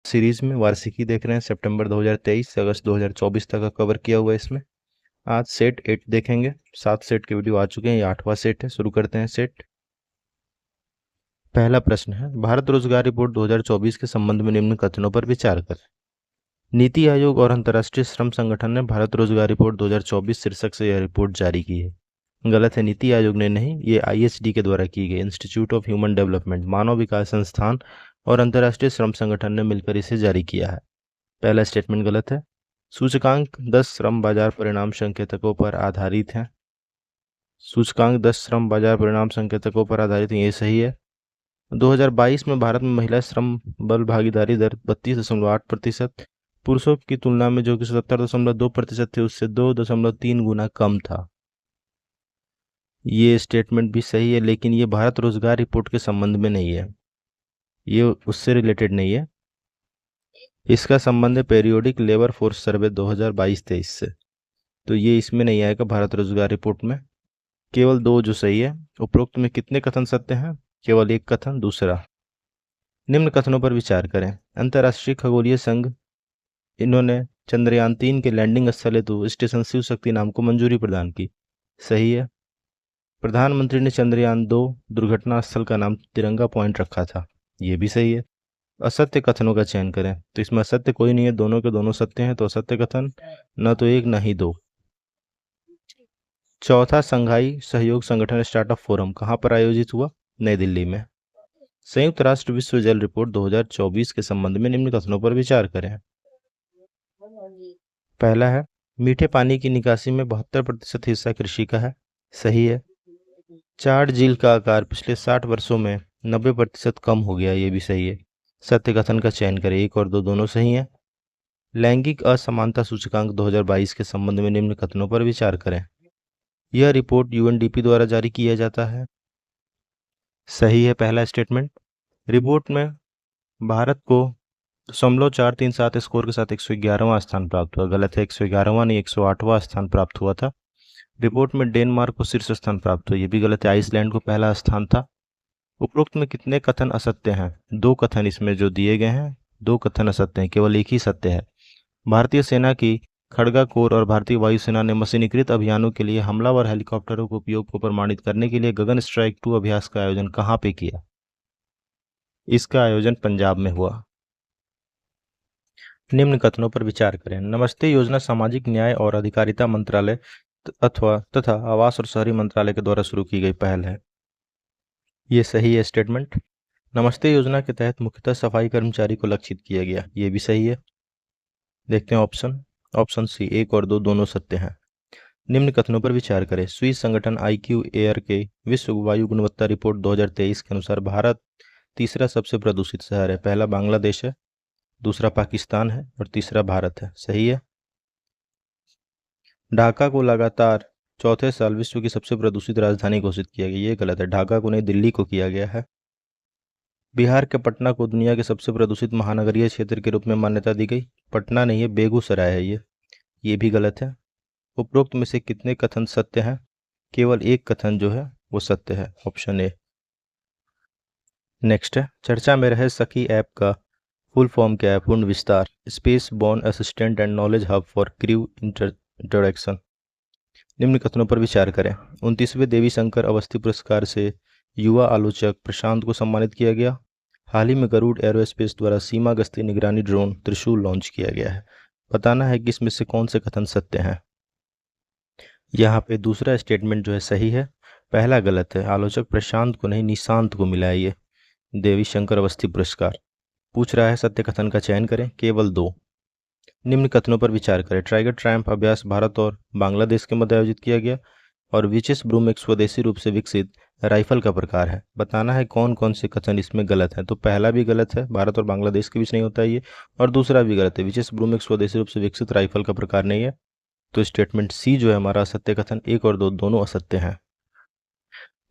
Series में वार्षिकी देख रहे हैं, सितंबर 2023 से अगस्त 2024 तक का कवर किया हुआ है इसमें। आज सेट 8 देखेंगे। 7 सेट के वीडियो आ चुके हैं, ये 8वां सेट है। शुरू करते हैं सेट। पहला प्रश्न है, भारत रोजगार रिपोर्ट 2024 के संबंध में निम्न कथनों पर विचार करें। नीति आयोग और अंतर्राष्ट्रीय श्रम संगठन ने भारत रोजगार रिपोर्ट 2024 शीर्षक से यह रिपोर्ट जारी की है। गलत है, नीति आयोग ने नहीं, ये IHD के द्वारा की गई, इंस्टीट्यूट ऑफ ह्यूमन डेवलपमेंट, मानव विकास संस्थान और अंतर्राष्ट्रीय श्रम संगठन ने मिलकर इसे जारी किया है। पहला स्टेटमेंट गलत है। सूचकांक 10 श्रम बाजार परिणाम संकेतकों पर आधारित है। सूचकांक 10 श्रम बाजार परिणाम संकेतकों पर आधारित है, ये सही है। 2022 में भारत में महिला श्रम बल भागीदारी दर 32.8%, पुरुषों की तुलना में जो कि 77.2% थे उससे 2.3 गुना कम था। ये स्टेटमेंट भी सही है, लेकिन ये भारत रोजगार रिपोर्ट के संबंध में नहीं है, ये उससे रिलेटेड नहीं है। इसका संबंध है पीरियोडिक लेबर फोर्स सर्वे 2022-23 से, तो ये इसमें नहीं आएगा भारत रोजगार रिपोर्ट में। केवल 2 जो सही है। उपरोक्त में कितने कथन सत्य हैं? केवल एक कथन। दूसरा, निम्न कथनों पर विचार करें। अंतर्राष्ट्रीय खगोलीय संघ इन्होंने चंद्रयान 3 के लैंडिंग स्थल हेतु स्टेशन शिव शक्ति नाम को मंजूरी प्रदान की, सही है। प्रधानमंत्री ने चंद्रयान 2 दुर्घटना स्थल का नाम तिरंगा पॉइंट रखा था, ये भी सही है। असत्य कथनों का चयन करें, तो इसमें असत्य कोई नहीं है, दोनों के दोनों सत्य हैं, तो असत्य कथन न तो एक न ही 2। चौथा संघाई सहयोग संगठन स्टार्टअप फोरम कहाँ पर आयोजित हुआ? नई दिल्ली में। संयुक्त राष्ट्र विश्व जल रिपोर्ट 2024 के संबंध में निम्न कथनों पर विचार करें। पहला है, मीठे पानी की निकासी में 72% हिस्सा कृषि का है, सही है। चाड झील का आकार पिछले 60 वर्षों में 90% कम हो गया, ये भी सही है। सत्य कथन का चयन करें, 1 और 2 दोनों सही हैं। लैंगिक असमानता सूचकांक 2022 के संबंध में निम्न कथनों पर विचार करें। यह रिपोर्ट UNDP द्वारा जारी किया जाता है, सही है पहला स्टेटमेंट। रिपोर्ट में भारत को 0.437 स्कोर के साथ 111वां स्थान प्राप्त हुआ, गलत है, 111वां नहीं 108वां स्थान प्राप्त हुआ था। रिपोर्ट में डेनमार्क को शीर्ष स्थान प्राप्त हुआ, ये भी गलत है, आइसलैंड को पहला स्थान था। उपरोक्त में कितने कथन असत्य हैं? 2 कथन इसमें जो दिए गए हैं, 2 कथन असत्य हैं, केवल एक ही सत्य है। भारतीय सेना की खड़गा कोर और भारतीय वायुसेना ने मशीनीकृत अभियानों के लिए हमलावर हेलीकॉप्टरों के उपयोग को प्रमाणित करने के लिए गगन स्ट्राइक 2 अभ्यास का आयोजन कहाँ पे किया? इसका आयोजन पंजाब में हुआ। निम्न कथनों पर विचार करें। नमस्ते योजना सामाजिक न्याय और अधिकारिता मंत्रालय तथा आवास और शहरी मंत्रालय के द्वारा शुरू की गई पहल है, ये सही है स्टेटमेंट। नमस्ते योजना के तहत मुख्यतः सफाई कर्मचारी को लक्षित किया गया, ये भी सही है। देखते हैं ऑप्शन सी, 1 और 2 दोनों सत्य हैं। निम्न कथनों पर विचार करें। स्विस संगठन IQ एयर के विश्व वायु गुणवत्ता रिपोर्ट 2023 के अनुसार भारत तीसरा सबसे प्रदूषित शहर है। पहला बांग्लादेश है, दूसरा पाकिस्तान है और तीसरा भारत है, सही है। ढाका को लगातार चौथे साल विश्व की सबसे प्रदूषित राजधानी घोषित किया गया, ये गलत है, ढाका को नहीं दिल्ली को किया गया है। बिहार के पटना को दुनिया के सबसे प्रदूषित महानगरीय क्षेत्र के रूप में मान्यता दी गई, पटना नहीं है, बेगूसराय है ये भी गलत है। उपरोक्त में से कितने कथन सत्य हैं? केवल एक कथन जो है वो सत्य है, ऑप्शन ए। नेक्स्ट है, चर्चा में रहे सखी ऐप का फुल फॉर्म क्या है? पूर्ण विस्तार, space borne assistant and knowledge hub for crew introduction. निम्न कथनों पर विचार करें। 29वें देवी शंकर अवस्थी पुरस्कार से युवा आलोचक प्रशांत को सम्मानित किया गया। हाल ही में गरुड़ एरोस्पेस द्वारा सीमा गश्ती निगरानी ड्रोन त्रिशूल लॉन्च किया गया है। बताना है कि इसमें से कौन से कथन सत्य हैं। यहाँ पे दूसरा स्टेटमेंट जो है सही है, पहला गलत है। आलोचक प्रशांत को नहीं, निशांत को मिला है ये देवी शंकर अवस्थी पुरस्कार। पूछ रहा है सत्य कथन का चयन करें, केवल 2। निम्न कथनों पर विचार करें। टाइगर ट्रायम्फ अभ्यास भारत और बांग्लादेश के मध्य आयोजित किया गया और विचेस ब्रूम एक स्वदेशी रूप से विकसित राइफल का प्रकार है। बताना है कौन कौन से कथन इसमें गलत है। तो पहला भी गलत है, भारत और बांग्लादेश के बीच नहीं होता है ये, और दूसरा भी गलत है, विचेस ब्रूम एक स्वदेशी रूप से विकसित राइफल का प्रकार नहीं है। तो स्टेटमेंट सी जो है हमारा असत्य कथन, 1 और 2 दोनों असत्य हैं।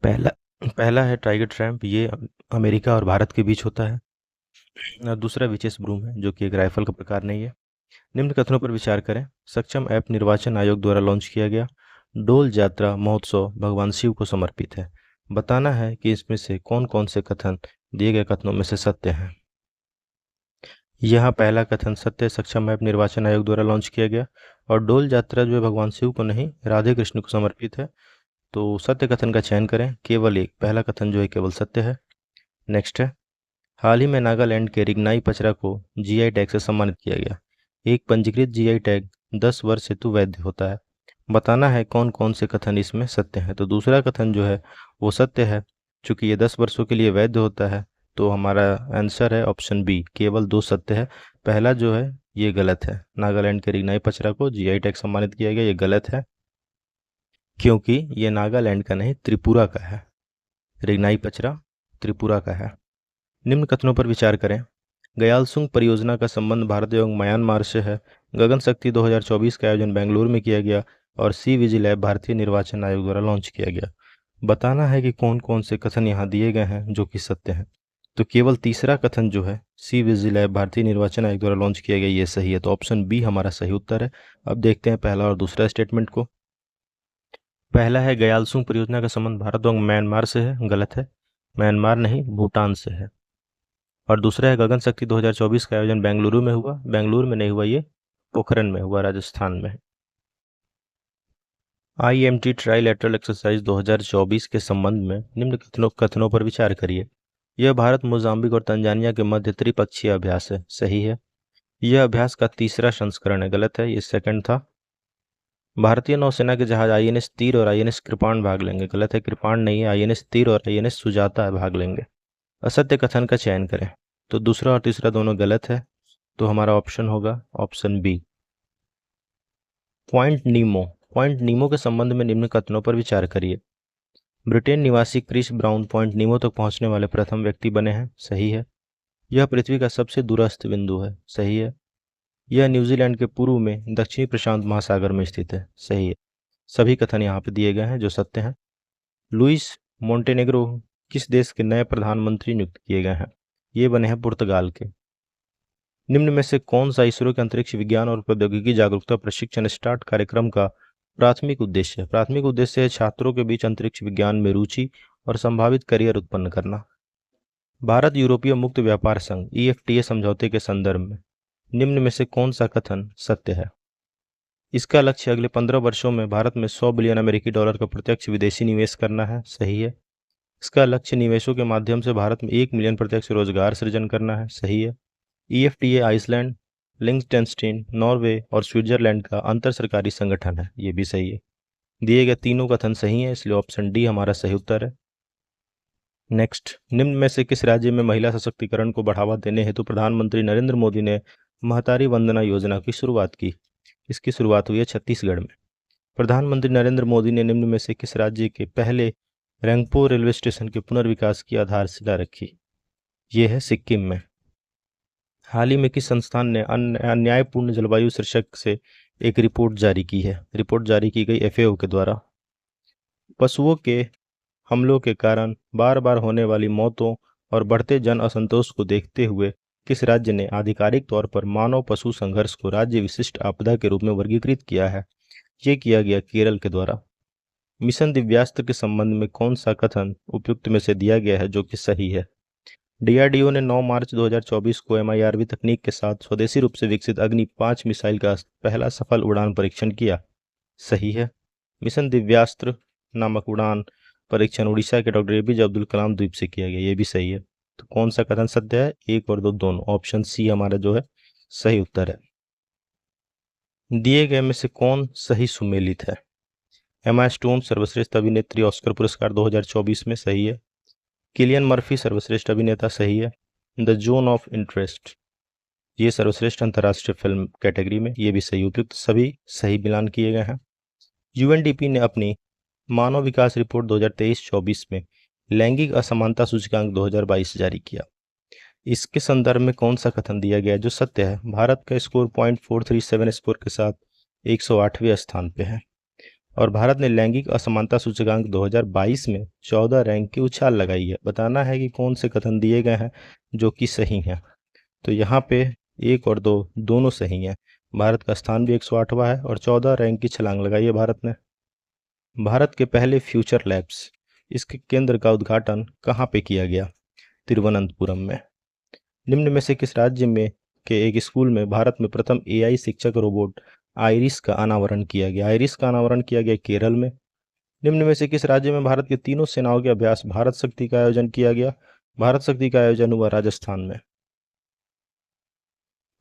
पहला है टाइगर ट्रायम्फ, ये अमेरिका और भारत के बीच होता है, और दूसरा विचेस ब्रूम है जो कि एक राइफल का प्रकार नहीं है। निम्न कथनों पर विचार करें। सक्षम ऐप निर्वाचन आयोग द्वारा लॉन्च किया गया। डोल यात्रा महोत्सव भगवान शिव को समर्पित है। बताना है कि इसमें से कौन कौन से कथन दिए गए कथनों में से सत्य हैं। यहाँ पहला कथन सत्य सक्षम ऐप निर्वाचन आयोग द्वारा लॉन्च किया गया, और डोल यात्रा जो है भगवान शिव को नहीं राधे कृष्ण को समर्पित है। तो सत्य कथन का चयन करें, केवल एक, पहला कथन जो है केवल सत्य है। नेक्स्ट है, हाल ही में नागालैंड के रिगनाई पचरा को जीआई टैग से सम्मानित किया गया। एक पंजीकृत जीआई टैग 10 वर्ष हेतु वैध होता है। बताना है कौन कौन से कथन इसमें सत्य हैं। तो दूसरा कथन जो है वो सत्य है, चूंकि ये 10 वर्षों के लिए वैध होता है। तो हमारा आंसर है ऑप्शन बी, केवल 2 सत्य है। पहला जो है ये गलत है, नागालैंड के रिगनाई पचरा को जीआई टैग सम्मानित किया गया, ये गलत है, क्योंकि ये नागालैंड का नहीं त्रिपुरा का है। रिगनाई पचरा त्रिपुरा का है। निम्न कथनों पर विचार करें। गयालसुंग परियोजना का संबंध भारत एवं म्यांमार से है। गगन शक्ति 2024 का आयोजन बेंगलुरु में किया गया, और सी विजिल ऐप भारतीय निर्वाचन आयोग द्वारा लॉन्च किया गया। बताना है कि कौन कौन से कथन यहाँ दिए गए हैं जो कि सत्य हैं। तो केवल तीसरा कथन जो है सी विजिल ऐप भारतीय निर्वाचन आयोग द्वारा लॉन्च किया गया, ये सही है। तो ऑप्शन बी हमारा सही उत्तर है। अब देखते हैं पहला और दूसरा स्टेटमेंट को। पहला है गयालसुंग परियोजना का संबंध भारत एवं म्यांमार से है, गलत है, म्यांमार नहीं भूटान से है। और दूसरा है गगन शक्ति 2024 का आयोजन बेंगलुरु में हुआ, बेंगलुरु में नहीं हुआ, ये पोखरन में हुआ, राजस्थान में। IMT ट्राइलेटरल एक्सरसाइज 2024 के संबंध में निम्न कथनों पर विचार करिए। यह भारत, मोजाम्बिक और तंजानिया के मध्य त्रिपक्षीय अभ्यास है, सही है। यह अभ्यास का तीसरा संस्करण है, गलत है, ये सेकंड था। भारतीय नौसेना के जहाज INS तीर और INS कृपाण भाग लेंगे, गलत है, कृपाण नहीं है, INS तीर और INS सुजाता भाग लेंगे। असत्य कथन का चयन करें। तो दूसरा और तीसरा दोनों गलत है, तो हमारा ऑप्शन होगा ऑप्शन बी। पॉइंट नीमो के संबंध में निम्न कथनों पर विचार करिए। ब्रिटेन निवासी क्रिस ब्राउन पॉइंट नीमो तक पहुंचने वाले प्रथम व्यक्ति बने हैं, सही है। यह पृथ्वी का सबसे दूरस्थ बिंदु है, सही है। यह न्यूजीलैंड के पूर्व में दक्षिणी प्रशांत महासागर में स्थित है, सही है। सभी कथन यहाँ पे दिए गए हैं जो सत्य हैं। लुइस मोंटेनेग्रो किस देश के नए प्रधानमंत्री नियुक्त किए गए हैं? ये बने हैं पुर्तगाल के। निम्न में से कौन सा इसरो के अंतरिक्ष विज्ञान और प्रौद्योगिकी जागरूकता प्रशिक्षण स्टार्ट कार्यक्रम का प्राथमिक उद्देश्य है? प्राथमिक उद्देश्य है छात्रों के बीच अंतरिक्ष विज्ञान में रुचि और संभावित करियर उत्पन्न करना। भारत यूरोपीय मुक्त व्यापार संघ EFTA समझौते के संदर्भ में निम्न में से कौन सा कथन सत्य है? इसका लक्ष्य अगले 15 वर्षों में भारत में 100 बिलियन अमेरिकी डॉलर का प्रत्यक्ष विदेशी निवेश करना है, सही है। इसका लक्ष्य निवेशों के माध्यम से भारत में 1 मिलियन प्रत्यक्ष रोजगार सृजन करना है, सही है। EFTA आइसलैंड, लिंक्टेनस्टीन, नॉर्वे और स्विट्जरलैंड का अंतर सरकारी संगठन है, ये भी सही है। दिए गए तीनों कथन सही हैं, इसलिए ऑप्शन डी हमारा सही उत्तर है। नेक्स्ट, निम्न में से किस राज्य में महिला सशक्तिकरण को बढ़ावा देने हेतु प्रधानमंत्री नरेंद्र मोदी ने महतारी वंदना योजना की शुरुआत की? इसकी शुरुआत हुई है छत्तीसगढ़ में। प्रधानमंत्री नरेंद्र मोदी ने निम्न में से किस राज्य के पहले रंगपो रेलवे स्टेशन के पुनर्विकास की आधारशिला रखी? ये है सिक्किम में। हाल ही में किस संस्थान ने अन्यायपूर्ण जलवायु शीर्षक से एक रिपोर्ट जारी की है? रिपोर्ट जारी की गई FAO के द्वारा। पशुओं के हमलों के कारण बार बार होने वाली मौतों और बढ़ते जन असंतोष को देखते हुए किस राज्य ने आधिकारिक तौर पर मानव पशु संघर्ष को राज्य विशिष्ट आपदा के रूप में वर्गीकृत किया है? ये किया गया केरल के द्वारा। मिशन दिव्यास्त्र के संबंध में कौन सा कथन उपयुक्त में से दिया गया है जो कि सही है? DRDO ने 9 मार्च 2024 को MIRV तकनीक के साथ स्वदेशी रूप से विकसित अग्नि 5 मिसाइल का पहला सफल उड़ान परीक्षण किया, सही है। मिशन दिव्यास्त्र नामक उड़ान परीक्षण उड़ीसा के डॉक्टर APJ अब्दुल कलाम द्वीप से किया गया, ये भी सही है। तो कौन सा कथन सत्य है? 1 और 2 दोनों। ऑप्शन सी हमारा जो है सही उत्तर है। दिए गए में से कौन सही सुमेलित है? एमा स्टोन सर्वश्रेष्ठ अभिनेत्री ऑस्कर पुरस्कार 2024 में, सही है। किलियन मर्फी सर्वश्रेष्ठ अभिनेता, सही है। द जोन ऑफ इंटरेस्ट ये सर्वश्रेष्ठ अंतर्राष्ट्रीय फिल्म कैटेगरी में, ये भी सही। उपयुक्त सभी सही मिलान किए गए हैं। UNDP ने अपनी मानव विकास रिपोर्ट 2023-24 में लैंगिक असमानता सूचकांक 2022 जारी किया। इसके संदर्भ में कौन सा कथन दिया गया जो सत्य है? भारत का स्कोर 0.437 स्कोर के साथ 108वें स्थान पे है, और भारत ने लैंगिक असमानता सूचकांक 2022 में 14 रैंक की उछाल लगाई है। बताना है कि कौन से कथन दिए गए हैं जो कि सही हैं। तो यहाँ पे 1 और 2 दोनों सही हैं। भारत का स्थान भी 108वां है और 14 रैंक की छलांग लगाई है भारत ने। भारत के पहले फ्यूचर लैब्स, इसके केंद्र का उद्घाटन कहाँ पे किया गया? तिरुवनंतपुरम में। निम्न में से किस राज्य में के एक स्कूल में भारत में प्रथम एआई शिक्षक रोबोट आइरिस का अनावरण किया गया। आइरिस का अनावरण किया गया केरल में। निम्न में से किस राज्य में भारत के तीनों सेनाओं के अभ्यास भारत शक्ति का आयोजन किया गया? भारत शक्ति का आयोजन हुआ राजस्थान में।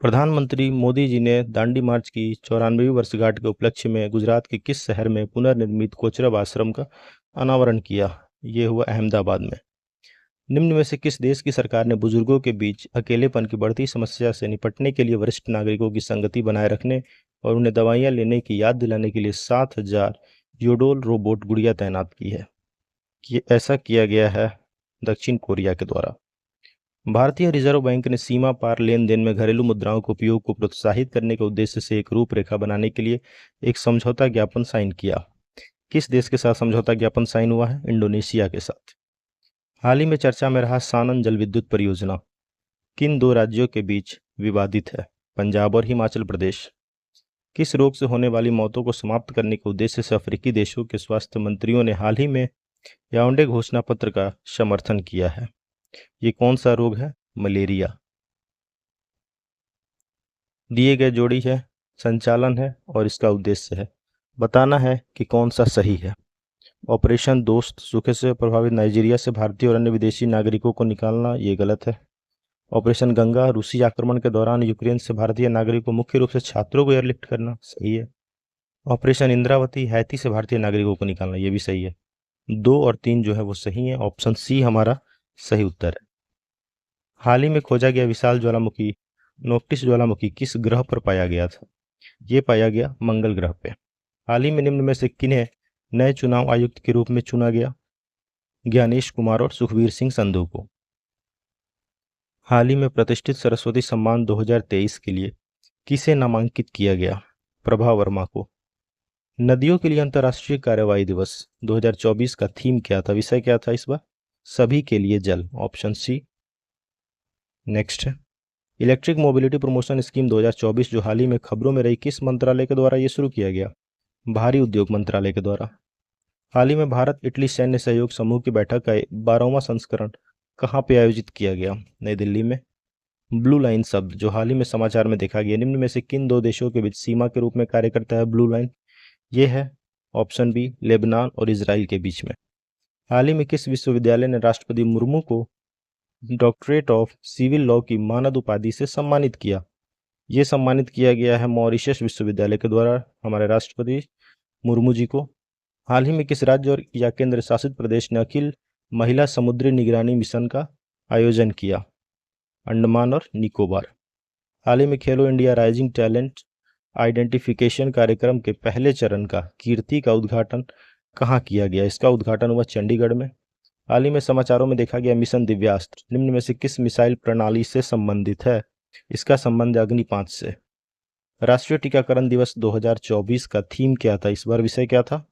प्रधानमंत्री मोदी जी ने दांडी मार्च की 94वीं वर्षगांठ के उपलक्ष्य में गुजरात के किस शहर में पुनर्निर्मित कोचरब आश्रम का अनावरण किया? ये हुआ अहमदाबाद में। निम्न में से किस देश की सरकार ने बुजुर्गों के बीच अकेलेपन की बढ़ती समस्या से निपटने के लिए वरिष्ठ नागरिकों की संगति बनाए रखने और उन्हें दवाइयां लेने की याद दिलाने के लिए 7,000 योडोल रोबोट गुड़िया तैनात की है? ऐसा किया गया है दक्षिण कोरिया के द्वारा। भारतीय रिजर्व बैंक ने सीमा पार लेन देन में घरेलू मुद्राओं के उपयोग को प्रोत्साहित करने के उद्देश्य से एक रूपरेखा बनाने के लिए एक समझौता ज्ञापन साइन किया। किस देश के साथ समझौता ज्ञापन साइन हुआ है? इंडोनेशिया के साथ। हाल ही में चर्चा में रहा सानन जल विद्युत परियोजना किन दो राज्यों के बीच विवादित है? पंजाब और हिमाचल प्रदेश। किस रोग से होने वाली मौतों को समाप्त करने के उद्देश्य से अफ्रीकी देशों के स्वास्थ्य मंत्रियों ने हाल ही में याओंडे घोषणा पत्र का समर्थन किया है? ये कौन सा रोग है? मलेरिया। दिए गए जोड़ी है, संचालन है और इसका उद्देश्य है। बताना है कि कौन सा सही है। ऑपरेशन दोस्त, सूखे से प्रभावित नाइजीरिया से भारतीय और अन्य विदेशी नागरिकों को निकालना, ये गलत है। ऑपरेशन गंगा, रूसी आक्रमण के दौरान यूक्रेन से भारतीय नागरिकों, मुख्य रूप से छात्रों को एयरलिफ्ट करना, सही है। ऑपरेशन इंद्रावती, हैती से भारतीय नागरिकों को निकालना, ये भी सही है। 2 और 3 जो है वो सही है। ऑप्शन सी हमारा सही उत्तर है। हाल ही में खोजा गया विशाल ज्वालामुखी नोक्टिस ज्वालामुखी किस ग्रह पर पाया गया था? ये पाया गया मंगल ग्रह पे। हाल ही में निम्न में से किन्हें नए चुनाव आयुक्त के रूप में चुना गया? ज्ञानेश कुमार और सुखबीर सिंह संधू को। हाल ही में प्रतिष्ठित सरस्वती सम्मान 2023 के लिए किसे नामांकित किया गया? प्रभा वर्मा को। नदियों के लिए अंतर्राष्ट्रीय कार्यवाही दिवस 2024 का थीम क्या था? विषय क्या था इस बार? सभी के लिए जल, ऑप्शन सी। नेक्स्ट है इलेक्ट्रिक मोबिलिटी प्रमोशन स्कीम 2024 जो हाल ही में खबरों में रही, किस मंत्रालय के द्वारा ये शुरू किया गया? भारी उद्योग मंत्रालय के द्वारा। हाल ही में भारत इटली सैन्य सहयोग समूह की बैठक का 12वां संस्करण कहाँ पे आयोजित किया गया? नई दिल्ली में। ब्लू लाइन शब्द जो हाल ही में समाचार में देखा गया, निम्न में से किन दो देशों के बीच सीमा के रूप में कार्य करता है ब्लू लाइन? ये है ऑप्शन बी, लेबनान और इजराइल के बीच में। हाल ही में किस विश्वविद्यालय ने राष्ट्रपति मुर्मू को डॉक्टरेट ऑफ सिविल लॉ की मानद उपाधि से सम्मानित किया? ये सम्मानित किया गया है मॉरिशस विश्वविद्यालय के द्वारा हमारे राष्ट्रपति मुर्मू जी को। हाल ही में किस राज्य और या केंद्र शासित प्रदेश ने अखिल महिला समुद्री निगरानी मिशन का आयोजन किया? अंडमान और निकोबार। हाल ही में खेलो इंडिया राइजिंग टैलेंट आइडेंटिफिकेशन कार्यक्रम के पहले चरण का कीर्ति का उद्घाटन कहाँ किया गया? इसका उद्घाटन हुआ चंडीगढ़ में। हाल ही में समाचारों में देखा गया मिशन दिव्यास्त्र निम्न में से किस मिसाइल प्रणाली से संबंधित है? इसका संबंध अग्नि 5 से। राष्ट्रीय टीकाकरण दिवस 2024 का थीम क्या था? इस बार विषय क्या था?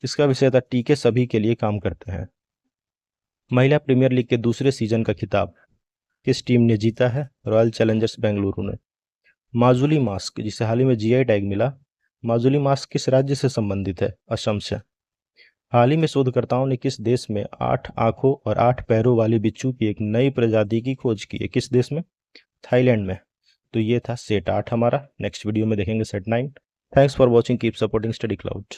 इसका विषय था टीके सभी के लिए काम करते हैं। महिला प्रीमियर लीग के दूसरे सीजन का खिताब किस टीम ने जीता है? रॉयल चैलेंजर्स बेंगलुरु ने। माजुली मास्क जिसे हाल ही में जीआई टैग मिला, माजुली मास्क किस राज्य से संबंधित है? असम से। हाल ही में शोधकर्ताओं ने किस देश में 8 आंखों और 8 पैरों वाली बिच्छू की एक नई प्रजाति की खोज की है? किस देश में? थाईलैंड में। तो ये था सेट 8 हमारा। नेक्स्ट वीडियो में देखेंगे set 9। Thanks for watching, keep supporting study cloud.